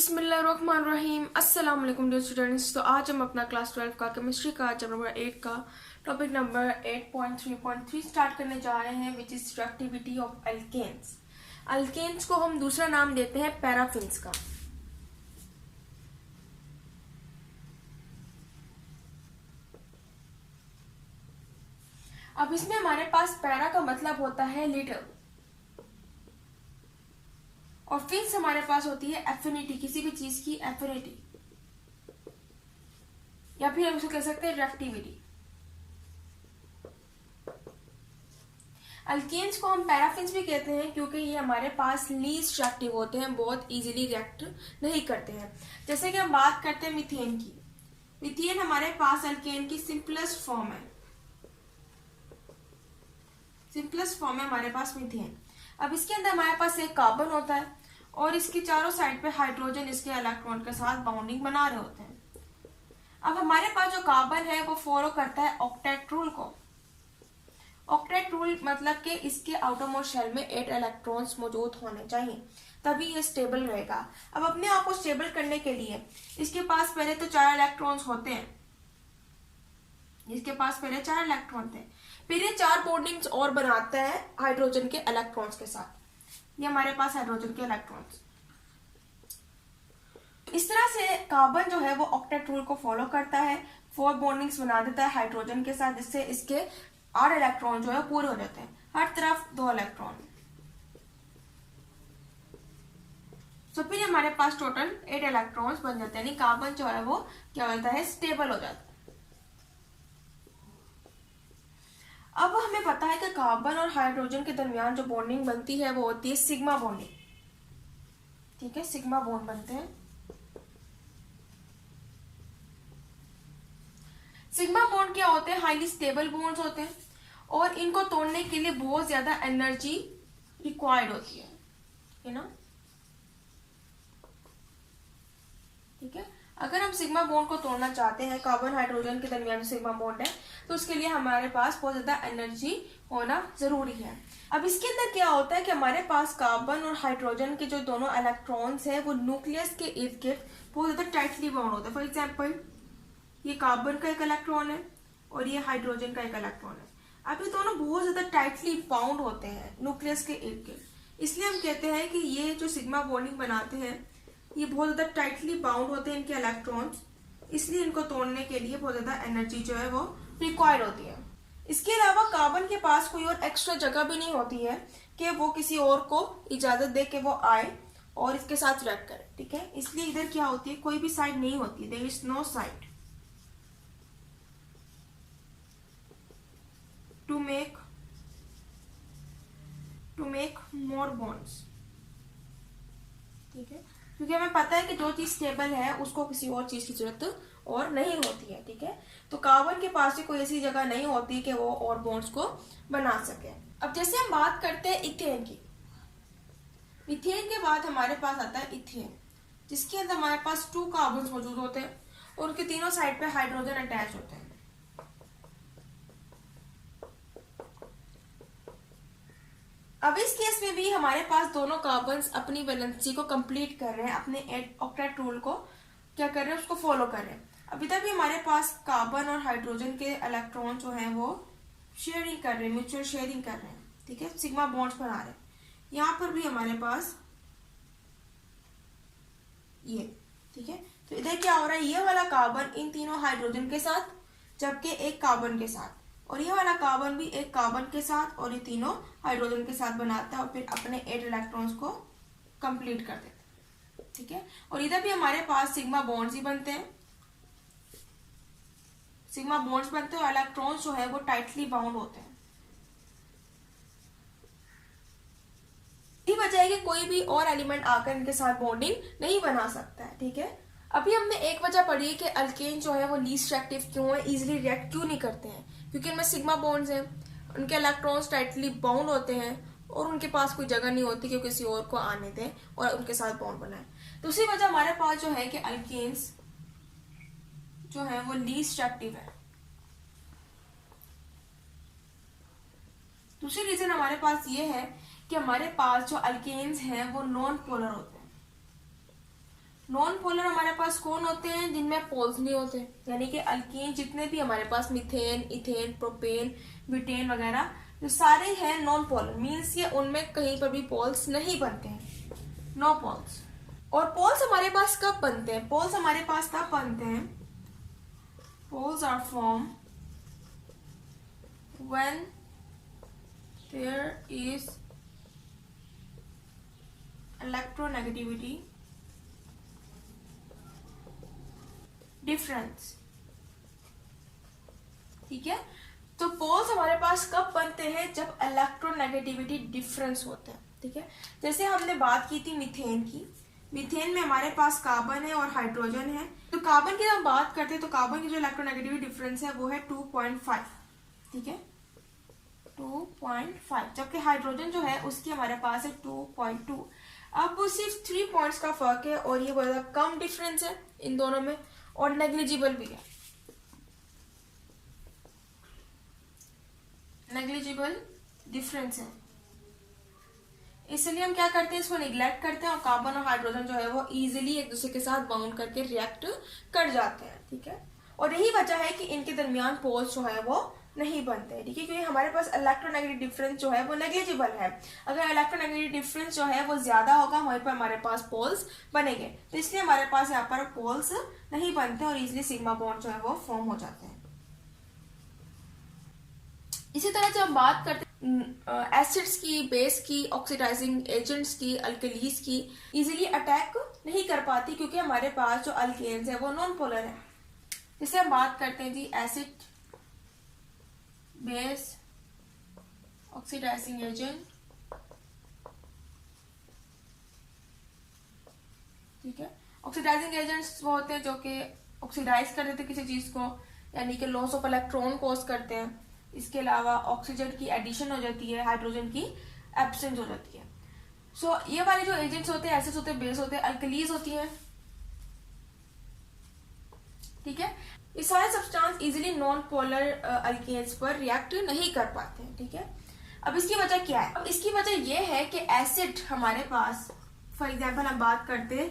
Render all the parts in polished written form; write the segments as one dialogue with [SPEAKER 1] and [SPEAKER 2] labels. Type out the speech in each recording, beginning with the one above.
[SPEAKER 1] बिस्मिल्लाहिर्रहमानिर्रहीम। अस्सलाम वालेकुम डियर स्टूडेंट्स। तो आज हम अपना क्लास 12 का केमिस्ट्री का चैप्टर नंबर 8 का टॉपिक नंबर 8.3.3 स्टार्ट करने जा रहे हैं, which is reactivity of alkanes. Alkanes को हम दूसरा नाम देते हैं पैराफिन्स का। अब इसमें हमारे पास पैरा का मतलब होता है लिटिल और फिन्स हमारे पास होती है एफिनिटी, किसी भी चीज की एफिनिटी, या फिर हम उसको कह सकते हैं रिएक्टिविटी। अल्केन्स को हम पैराफिन्स भी कहते हैं क्योंकि ये हमारे पास लीस्ट रिएक्टिव होते हैं, बहुत इजीली रिएक्ट नहीं करते हैं। जैसे कि हम बात करते हैं मीथेन की। मीथेन हमारे पास अल्केन की सिंपलेस्ट फॉर्म है, सिंपलेस्ट फॉर्म है हमारे पास मीथेन। अब इसके अंदर हमारे पास एक कार्बन होता है और इसकी चारों साइड पे हाइड्रोजन इसके इलेक्ट्रॉन के साथ बाउंडिंग बना रहे होते हैं। अब हमारे पास जो कार्बन है वो फॉलो करता है ऑक्टेट रूल को। ऑक्टेट रूल मतलब कि इसके आउटरमोस्ट शेल में 8 इलेक्ट्रॉन्स मौजूद होने चाहिए, तभी ये स्टेबल रहेगा। अब अपने आप को स्टेबल करने के लिए इसके पास पहले तो 4 इलेक्ट्रॉन्स होते हैं, इसके पास पहले 4 इलेक्ट्रॉन थे, फिर ये 4 बॉन्डिंग्स और बनाता है हाइड्रोजन के इलेक्ट्रॉन्स के साथ। ये हमारे पास हाइड्रोजन के इलेक्ट्रॉन्स। इस तरह से कार्बन जो है वो ऑक्टेट रूल को फॉलो करता है, 4 बॉन्डिंग्स बना देता है हाइड्रोजन के साथ, जिससे इसके 8 इलेक्ट्रॉन जो है पूरे हो जाते हैं, हर तरफ 2 इलेक्ट्रॉन। तो फिर हमारे पास टोटल 8 इलेक्ट्रॉन्स बन जाते हैं, यानी कार्बन जो है वो क्या होता है, स्टेबल हो जाता है। अब हमें पता है कि कार्बन और हाइड्रोजन के दरमियान जो बॉन्डिंग बनती है वो होती है सिग्मा बॉन्डिंग। ठीक है, सिग्मा बॉन्ड बनते हैं। सिग्मा बॉन्ड क्या होते हैं, हाईली स्टेबल बॉन्ड्स होते हैं और इनको तोड़ने के लिए बहुत ज्यादा एनर्जी रिक्वायर्ड होती है ना। ठीक है, अगर हम सिग्मा बॉन्ड को तोड़ना चाहते हैं, कार्बन हाइड्रोजन के दरमियान जो सिग्मा बॉन्ड है, तो उसके लिए हमारे पास बहुत ज्यादा एनर्जी होना जरूरी है। अब इसके अंदर क्या होता है कि हमारे पास कार्बन और हाइड्रोजन के जो दोनों इलेक्ट्रॉन्स हैं वो न्यूक्लियस के इर्द गिर्द बहुत ज्यादा टाइटली बाउंड होता है। फॉर एग्जाम्पल ये कार्बन का एक इलेक्ट्रॉन है और ये हाइड्रोजन का एक इलेक्ट्रॉन है। अब ये दोनों बहुत ज्यादा टाइटली बाउंड होते हैं न्यूक्लियस के इर्द गिर्द, इसलिए हम कहते हैं कि ये जो सिग्मा बॉन्डिंग बनाते हैं ये बहुत ज्यादा टाइटली बाउंड होते हैं इनके इलेक्ट्रॉन्स, इसलिए इनको तोड़ने के लिए बहुत ज्यादा एनर्जी जो है वो रिक्वायर्ड होती है। इसके अलावा कार्बन के पास कोई और एक्स्ट्रा जगह भी नहीं होती है कि वो किसी और को इजाजत दे के वो आए और इसके साथ रिएक्ट करे। ठीक है, इसलिए इधर क्या होती है, कोई भी साइड नहीं होती, there is no side to make more bonds. ठीक है, क्योंकि हमें पता है कि जो चीज स्टेबल है उसको किसी और चीज की जरूरत और नहीं होती है। ठीक है, तो कार्बन के पास भी कोई ऐसी जगह नहीं होती कि वो और बॉन्ड्स को बना सके। अब जैसे हम बात करते हैं इथेन की, इथेन के बाद हमारे पास आता है इथेन, जिसके अंदर हमारे पास 2 कार्बन मौजूद होते हैं और उनके तीनों साइड पे हाइड्रोजन अटैच होते हैं। अब इस केस में भी हमारे पास दोनों कार्बन्स अपनी वैलेंसी को कंप्लीट कर रहे हैं, अपने ऑक्टेट रूल को क्या कर रहे हैं, उसको फॉलो कर रहे हैं। अब इधर भी हमारे पास कार्बन और हाइड्रोजन के इलेक्ट्रॉन जो हैं वो शेयरिंग कर रहे हैं, म्यूचुअल शेयरिंग कर रहे हैं। ठीक है, सिग्मा बॉन्ड्स बना रहे हैं। यहाँ पर भी हमारे पास ये, ठीक है, तो इधर क्या हो रहा है, ये वाला कार्बन इन तीनों हाइड्रोजन के साथ, जबकि एक कार्बन के साथ, और ये वाला कार्बन भी एक कार्बन के साथ, और ये तीनों हाइड्रोजन के साथ बनाता है और फिर अपने 8 इलेक्ट्रॉन्स को कंप्लीट कर देता है। ठीक है, और इधर भी हमारे पास सिग्मा बॉन्ड्स ही बनते हैं, सिग्मा बॉन्ड्स बनते हैं और इलेक्ट्रॉन्स जो है वो टाइटली बाउंड होते हैं। यही वजह है कि कोई भी और एलिमेंट आकर इनके साथ बॉन्डिंग नहीं बना सकता है। ठीक है, अभी हमने एक वजह पढ़ी है कि अल्केन जो है वो लीस्ट रिएक्टिव क्यों है, इजीली रिएक्ट क्यों नहीं करते हैं, क्योंकि इनमें सिग्मा बॉन्ड्स हैं, उनके इलेक्ट्रॉन्स टाइटली बाउंड होते हैं और उनके पास कोई जगह नहीं होती कि किसी और को आने दें और उनके साथ बॉन्ड बनाए। दूसरी वजह हमारे पास जो है कि अल्केन्स जो है वो लीस्ट रिएक्टिव है। दूसरी रीजन हमारे पास ये है कि हमारे पास जो अल्केन्स हैं वो नॉन पोलर होते हैं। नॉन पोलर हमारे पास कौन होते हैं? जिनमें पोल्स नहीं होते, यानी कि अल्कीन जितने भी हमारे पास मीथेन, इथेन, प्रोपेन, ब्यूटेन वगैरह जो सारे हैं नॉन पोलर, मीन्स ये उनमें कहीं पर भी पोल्स नहीं बनते हैं, नो पोल्स। और पोल्स हमारे पास कब बनते हैं? पोल्स हमारे पास तब बनते हैं, poles are form when there is electronegativity difference. ठीक है, तो पोल्स हमारे पास कब बनते हैं? जब इलेक्ट्रोनेगेटिविटी डिफरेंस होता है। ठीक है, जैसे हमने बात की थी मीथेन की, मीथेन में हमारे पास कार्बन है और हाइड्रोजन है। तो कार्बन की जब हम बात करते हैं तो कार्बन की जो इलेक्ट्रोनेगेटिविटी डिफरेंस है वो है 2.5। ठीक है, 2.5, जबकि हाइड्रोजन जो है उसकी हमारे पास है 2.2। अब सिर्फ 3 पॉइंट्स का फर्क है और ये बहुत ज्यादा कम डिफरेंस है इन दोनों में और नेग्लिजिबल भी है, नेग्लिजिबल डिफरेंस है। इसलिए हम क्या करते हैं, इसको निग्लेक्ट करते हैं और कार्बन और हाइड्रोजन जो है वो इजीली एक दूसरे के साथ बाउंड करके रिएक्ट कर जाते हैं। ठीक है, और यही वजह है कि इनके दरमियान पोल्स जो है वो नहीं बनते हैं। ठीक है, क्योंकि हमारे पास इलेक्ट्रोनेगेटिव डिफरेंस जो है वो नेग्लिजिबल है। अगर इलेक्ट्रोनेगेटिव डिफरेंस जो है वो ज्यादा होगा वहीं पर हमारे पास पोल्स बनेंगे, तो इसलिए हमारे पास यहाँ पर पोल्स नहीं बनते और इजिली सिग्मा बॉन्ड जो है वो फॉर्म हो जाते हैं। इसी तरह जब हम बात करते हैं एसिड्स की, बेस की, ऑक्सीडाइजिंग एजेंट्स की, अल्कलीज की, इजीली अटैक नहीं कर पाती क्योंकि हमारे पास जो अल्केन्स है वो नॉन पोलर है। जैसे हम बात करते हैं जी एसिड, बेस, ऑक्सीडाइजिंग एजेंट। ठीक है, ऑक्सीडाइजिंग एजेंट्स वो होते हैं जो कि ऑक्सीडाइज कर देते किसी चीज को, यानी कि लॉस ऑफ इलेक्ट्रॉन कॉज करते हैं। इसके अलावा ऑक्सीजन की एडिशन हो जाती है, हाइड्रोजन की एब्सेंस हो जाती है। सो ये वाले जो एजेंट्स होते हैं, एसिड्स होते हैं, बेस होते हैं, अल्कलीज होती हैं। ठीक है, ये सारे substance easily non polar alkanes पर रिएक्ट नहीं कर पाते हैं। ठीक है, अब इसकी वजह क्या है? अब इसकी वजह यह है कि एसिड हमारे पास, फॉर एग्जाम्पल हम बात करते हैं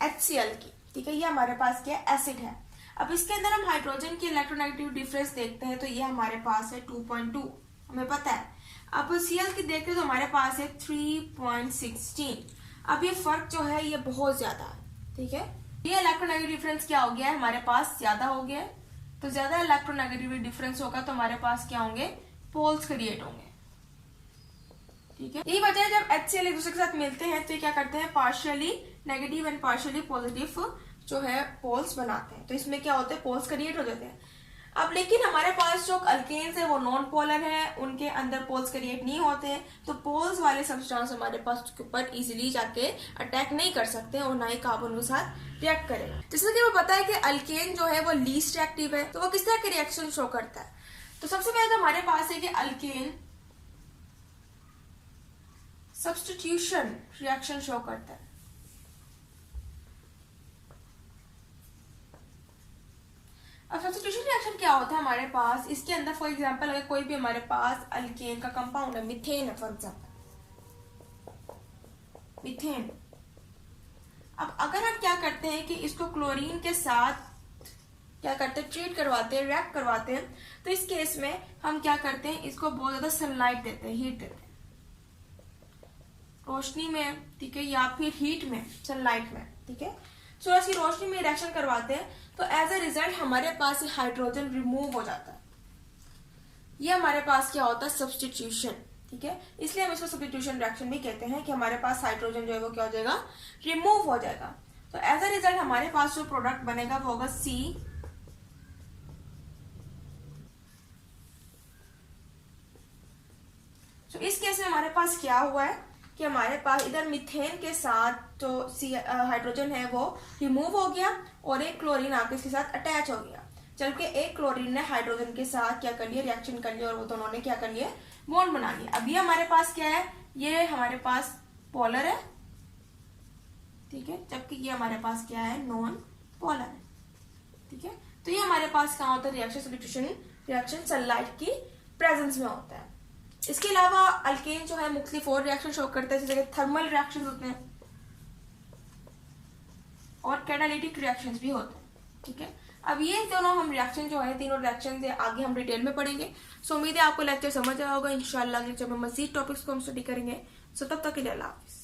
[SPEAKER 1] HCl की। ठीक है, ये हमारे पास क्या है? एसिड है। अब इसके अंदर हम हाइड्रोजन की इलेक्ट्रोनेगेटिव डिफरेंस देखते हैं तो ये हमारे पास है 2.2, हमें पता है। अब Cl की देखते हैं तो हमारे पास है 3.16। अब ये फर्क जो है ये बहुत ज्यादा है। ठीक है, ये इलेक्ट्रोनेगेटिव डिफरेंस क्या हो गया है? हमारे पास ज्यादा हो गया है। तो ज्यादा इलेक्ट्रोनेगेटिव डिफरेंस होगा तो हमारे पास क्या होंगे? पोल्स क्रिएट होंगे। ठीक है, यही वजह है जब HCl एक दूसरे के साथ मिलते हैं तो ये क्या करते हैं? Partially negative and partially positive जो है पोल्स बनाते हैं। तो इसमें क्या होते हैं? पोल्स क्रिएट हो जाते हैं। अब लेकिन हमारे पास जो अल्केन्स है वो नॉन पोलर है, उनके अंदर पोल्स क्रिएट नहीं होते हैं, तो पोल्स वाले सब्सटेंस हमारे पास उसके ऊपर इजीली जाके अटैक नहीं कर सकते और ना ही कार्बन के साथ रिएक्ट करेगा। जैसे कि हमें पता है कि अल्केन जो है वो लीस्ट एक्टिव है, तो वो किस तरह के रिएक्शन शो करता है? तो सबसे पहले तो हमारे पास है कि अल्केन सब्स्टिट्यूशन रिएक्शन शो करता है। अब सब्स्टिट्यूशन रिएक्शन क्या होता है हमारे पास? इसके अंदर फॉर एग्जांपल अगर कोई भी हमारे पास अल्केन का कंपाउंड है, मीथेन है फॉर एग्जांपल, मीथेन। अब अगर हम क्या करते हैं कि इसको क्लोरीन के साथ क्या करते हैं? ट्रीट करवाते हैं, रिएक्ट करवाते हैं, तो इस केस में हम क्या करते हैं? इसको बहुत ज्यादा सनलाइट देते हैं, हीट देते हैं, रोशनी में। ठीक है, या फिर हीट में, सनलाइट में। ठीक है, सूरज की रोशनी में रिएक्शन करवाते हैं तो एज ए रिजल्ट हमारे पास हाइड्रोजन रिमूव हो जाता है। ये हमारे पास क्या होता है? सब्स्टिट्यूशन। ठीक है, इसलिए हम इसको सब्स्टिट्यूशन रिएक्शन भी कहते हैं कि हमारे पास हाइड्रोजन जो है वो क्या हो जाएगा? रिमूव हो जाएगा। तो एज ए रिजल्ट हमारे पास जो प्रोडक्ट बनेगा वो होगा C। तो इस केस में हमारे पास क्या हुआ है कि हमारे पास इधर मीथेन के साथ जो हाइड्रोजन है वो रिमूव हो गया और एक क्लोरीन आके इसके साथ अटैच हो गया, जबकि एक क्लोरीन ने हाइड्रोजन के साथ क्या कर लिया? रिएक्शन कर लिया और वो दोनों ने क्या कर लिया? बॉन्ड बना लिया। अब ये हमारे पास क्या है? ये हमारे पास पोलर है। ठीक है, जबकि ये हमारे पास क्या है? नॉन पोलर है। ठीक है, तो ये हमारे पास कहाँ होता है? रिएक्शन सब्स्टिट्यूशन रिएक्शन सनलाइट की प्रेजेंस में होता है। इसके अलावा अल्केन जो है मुख्तलिफ और रिएक्शन शो करता है, जैसे थर्मल रिएक्शन होते हैं। और कैटालिटिक रिएक्शंस भी होते हैं। ठीक है, अब ये दोनों हम रिएक्शन जो है, तीनों रिएक्शन से आगे हम डिटेल में पढ़ेंगे। सो उम्मीद है आपको लेक्चर समझ आया होगा। इंशाल्लाह अगले लेक्चर में मजीद टॉपिक्स को हम स्टडी करेंगे। सो तब तक के लिए अल्लाह हाफिज़।